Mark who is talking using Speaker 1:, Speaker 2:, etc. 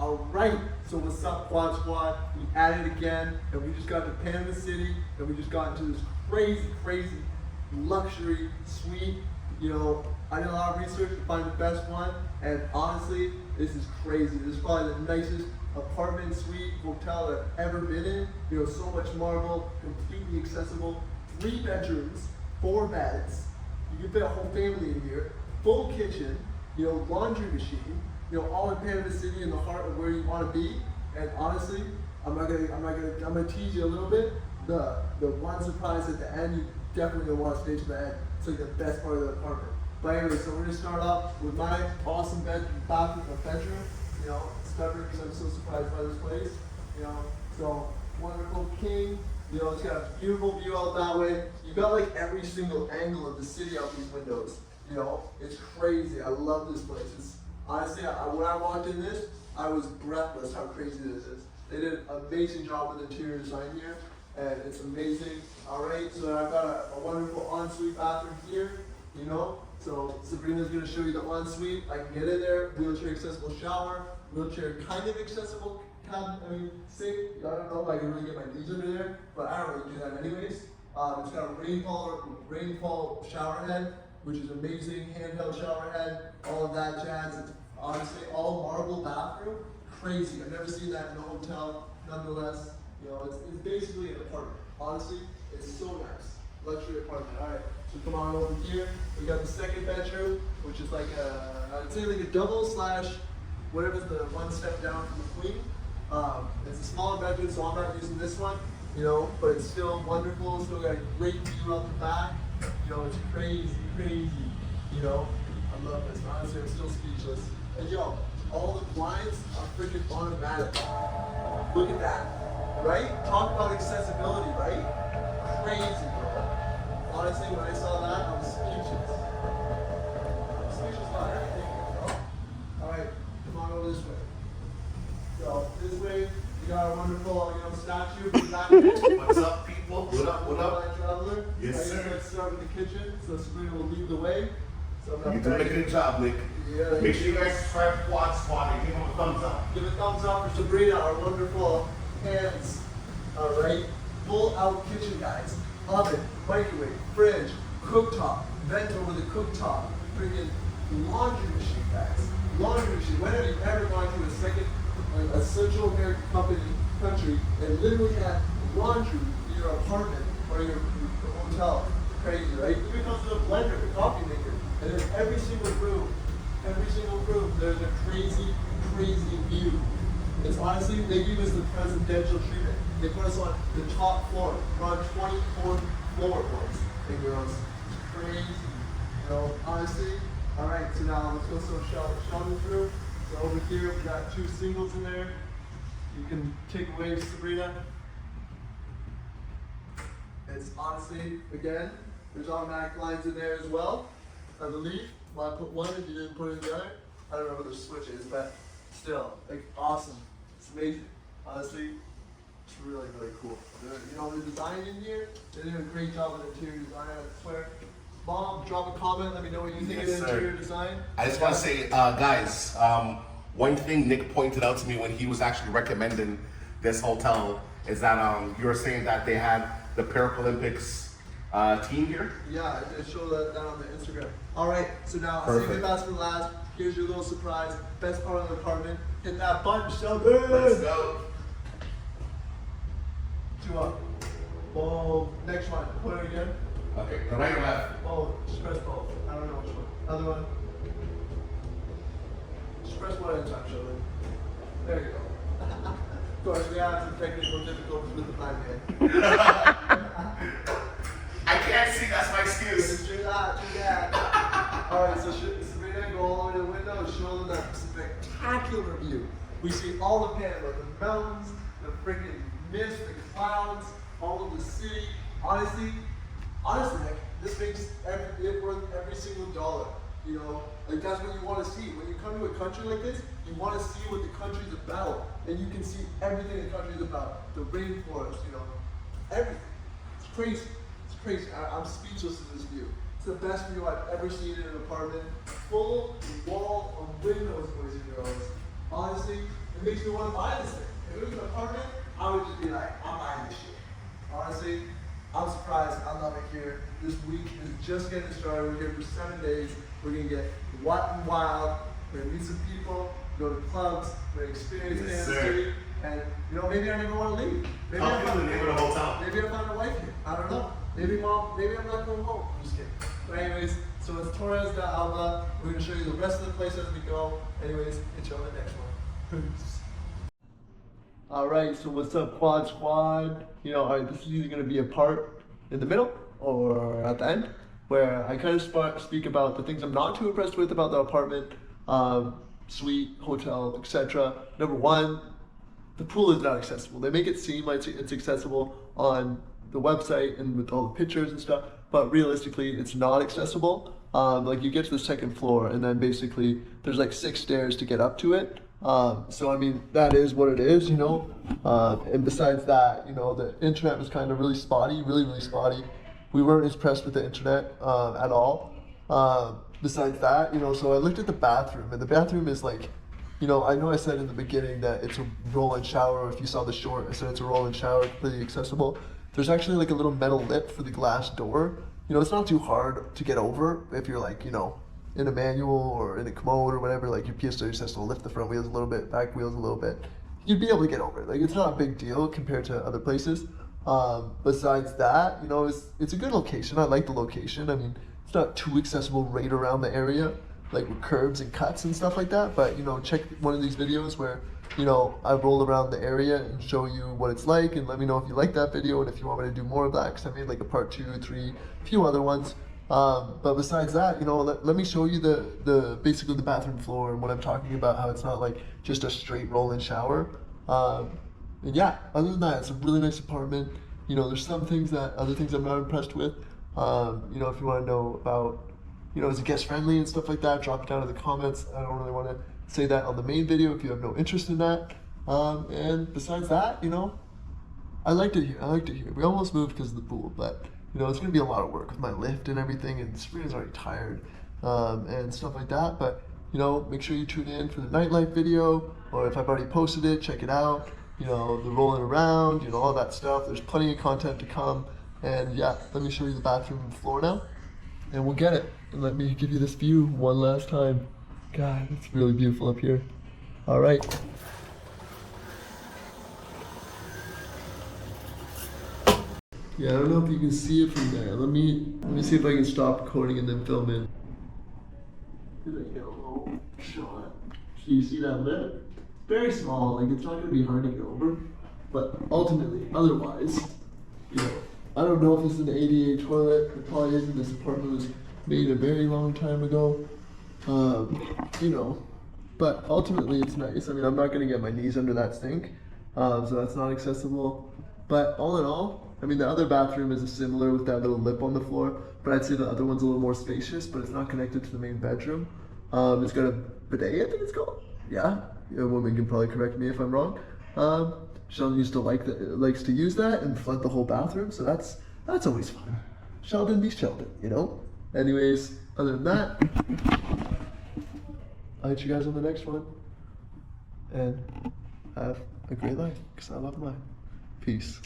Speaker 1: Alright, so what's up, Quad Squad? We at it again, and we just got to Panama City, and we just got into this crazy luxury suite. You know, I did a lot of research to find the best one, and honestly, this is crazy. This is probably the nicest apartment, suite, hotel I've ever been in. You know, so much marble, completely accessible. 3 bedrooms, 4 beds. You can fit a whole family in here. Full kitchen, you know, laundry machine. You know, all in Panama City, in the heart of where you want to be. And honestly, I'm gonna tease you a little bit. The one surprise at the end, you definitely don't want to stay to the end. It's like the best part of the apartment. But anyway, so we're gonna start off with my awesome bedroom. You know, especially because I'm so surprised by this place. You know, so wonderful king. You know, it's got a beautiful view out that way. You got like every single angle of the city out these windows. You know, it's crazy. I love this place. Honestly, when I walked in this, I was breathless how crazy this is. They did an amazing job with interior design here, and it's amazing. All right, so I've got a wonderful ensuite bathroom here, you know. So Sabrina's gonna show you the ensuite. I can get in there, wheelchair accessible shower, wheelchair kind of accessible sink. I don't know if I can really get my knees under there, but I don't really do that anyways. It's got a rainfall shower head, which is amazing, handheld shower head, all of that jazz. It's honestly all marble bathroom, crazy. I've never seen that in a hotel. Nonetheless, you know, it's basically an apartment. Honestly, it's so nice, luxury apartment. All right, so come on over here. We got the second bedroom, which is like I'd say like a double slash whatever's the one step down from the queen. It's a smaller bedroom, so I'm not using this one, you know, but it's still wonderful. Still got a great view out the back. You know, it's crazy, you know. I love this, honestly, I'm still speechless. And yo, all the blinds are freaking automatic. Look at that, right? Talk about accessibility, right? Crazy, bro. Honestly, when I saw that, I was speechless. I'm speechless about everything, bro. All right, come on over this way. So, this way, we got a wonderful, you know, statue.
Speaker 2: What's up, people? What up?
Speaker 1: Traveler.
Speaker 2: Yes, sir.
Speaker 1: Let's start with the kitchen. So Sabrina will lead the way. So
Speaker 2: You're doing a good job, Nick.
Speaker 1: Yeah,
Speaker 2: Make sure you guys subscribe to Quad Squad and give them a thumbs up.
Speaker 1: give a thumbs up for Sabrina, our wonderful hands. All right, full out kitchen, guys. Oven, microwave, fridge, cooktop, vent over the cooktop, freaking laundry machine, guys. Laundry machine. When have you ever gone to a Central American country and literally had laundry in your apartment or your hotel? Crazy, right? Even comes with a blender, a coffee maker, and in every single room, there's a crazy view. It's honestly, they give us the presidential treatment. They put us on the top floor. We're on 24th floor, boys and girls. Crazy, you know, honestly. All right, so now let's go Sheldon through. So over here, we got 2 singles in there. You can take away Sabrina. It's honestly, again, there's automatic lines in there as well, I believe. Well, I put one if you didn't put it in the other. I don't know what the switch is, but still, like, awesome. It's amazing. Honestly, it's really cool. You know, the design in here, they did a great job with interior design, I swear. Mom, drop a comment, let me know what you think of the interior design.
Speaker 2: I just want to say, guys, one thing Nick pointed out to me when he was actually recommending this hotel is that you were saying that they had the Paralympics team here.
Speaker 1: Yeah, I showed that on the Instagram. All right, so now
Speaker 2: Perfect.
Speaker 1: save the best for last. Here's your little surprise. Best part of the apartment. Hit that button, Sheldon.
Speaker 2: Let's go.
Speaker 1: 2 up. Boom. Next one. Put it again.
Speaker 2: Okay, the right or left?
Speaker 1: Oh, just press both. I don't know which one. Other one. Just press one at a time, Sheldon. There you go. Of course, we have some technical difficulties with the blind man.
Speaker 2: I can't see, that's my excuse.
Speaker 1: Do that. All right, so Sabrina, go all the way to the window and show them that spectacular view. We see all the Panama, the mountains, the freaking mist, the clouds, all of the city. Honestly, Nick, this makes it worth every single dollar. You know, like that's what you want to see. When you come to a country like this, you want to see what the country's about. And you can see everything the country's about. The rainforest, you know, everything. It's crazy. It's crazy. I'm speechless at this view. It's the best view I've ever seen in an apartment. Full wall of windows, boys and girls. Honestly, It makes me want to buy this thing. If it was an apartment, I would just be like, I'm buying this shit. Honestly, I'm surprised. I love it here. This week is just getting started. We're here for 7 days. We're gonna get wet and wild. We're gonna meet some people, go to clubs, we're gonna experience Panama City, and maybe I never want to leave. Maybe
Speaker 2: I'll give you the name of the hotel.
Speaker 1: Maybe I find a wife here. I don't know. Maybe mom. Maybe I'm not going home. I'm just kidding. But anyways, so it's Torres Del Alba. We're gonna show you the rest of the place as we go. Anyways, enjoy the next one. Peace. All right. So what's up, Quad Squad? All right. This is either gonna be a part in the middle or at the end, where I kind of speak about the things I'm not too impressed with about the apartment, suite, hotel, etc. Number one, the pool is not accessible. They make it seem like it's accessible on the website and with all the pictures and stuff, but realistically, it's not accessible. Like you get to the second floor and then basically there's like 6 stairs to get up to it. So I mean, that is what it is, and besides that, the internet was kind of really spotty, really spotty. We weren't impressed with the internet at all. Besides that, so I looked at the bathroom, and the bathroom is like, I know I said in the beginning that it's a roll-in shower, or if you saw the short, I said it's a roll-in shower, completely accessible. There's actually like a little metal lip for the glass door. It's not too hard to get over if you're like, in a manual or in a commode or whatever, like your PS30 just has to lift the front wheels a little bit, back wheels a little bit. You'd be able to get over it. Like, it's not a big deal compared to other places. Besides that, it's a good location. I like the location. I mean, it's not too accessible right around the area, like with curbs and cuts and stuff like that. But, check one of these videos where, I roll around the area and show you what it's like, and let me know if you like that video and if you want me to do more of that, because I made like a part 2, 3, a few other ones. But besides that, let me show you the basically the bathroom floor and what I'm talking about, how it's not like just a straight roll-in shower. And yeah, other than that, it's a really nice apartment. There's some things other things I'm not impressed with. If you want to know about, is it guest friendly and stuff like that, drop it down in the comments. I don't really want to say that on the main video if you have no interest in that. And besides that, I liked it here. We almost moved because of the pool, but it's gonna be a lot of work with my lift and everything, and Sabrina's already tired, and stuff like that. But make sure you tune in for the nightlife video, or if I've already posted it, check it out. The rolling around, all that stuff. There's plenty of content to come. And yeah, let me show you the bathroom and floor now, and we'll get it. And let me give you this view one last time. God, it's really beautiful up here. All right. Yeah, I don't know if you can see it from there. Let me see if I can stop recording and then film in. Did I get a little shot? So you see that lip? Very small, like it's not gonna be hard to get over. But ultimately, otherwise, I don't know if this is an ADA toilet. It probably isn't. This apartment was made a very long time ago. But ultimately it's nice. I mean, I'm not gonna get my knees under that sink, so that's not accessible. But all in all, I mean, the other bathroom is similar with that little lip on the floor, but I'd say the other one's a little more spacious, but it's not connected to the main bedroom. It's got a bidet, I think it's called. Yeah, a woman can probably correct me if I'm wrong. Sheldon likes to use that and flood the whole bathroom, so that's always fun. Sheldon be Sheldon, Anyways, other than that, I'll hit you guys on the next one, and have a great life, because I love mine. Peace.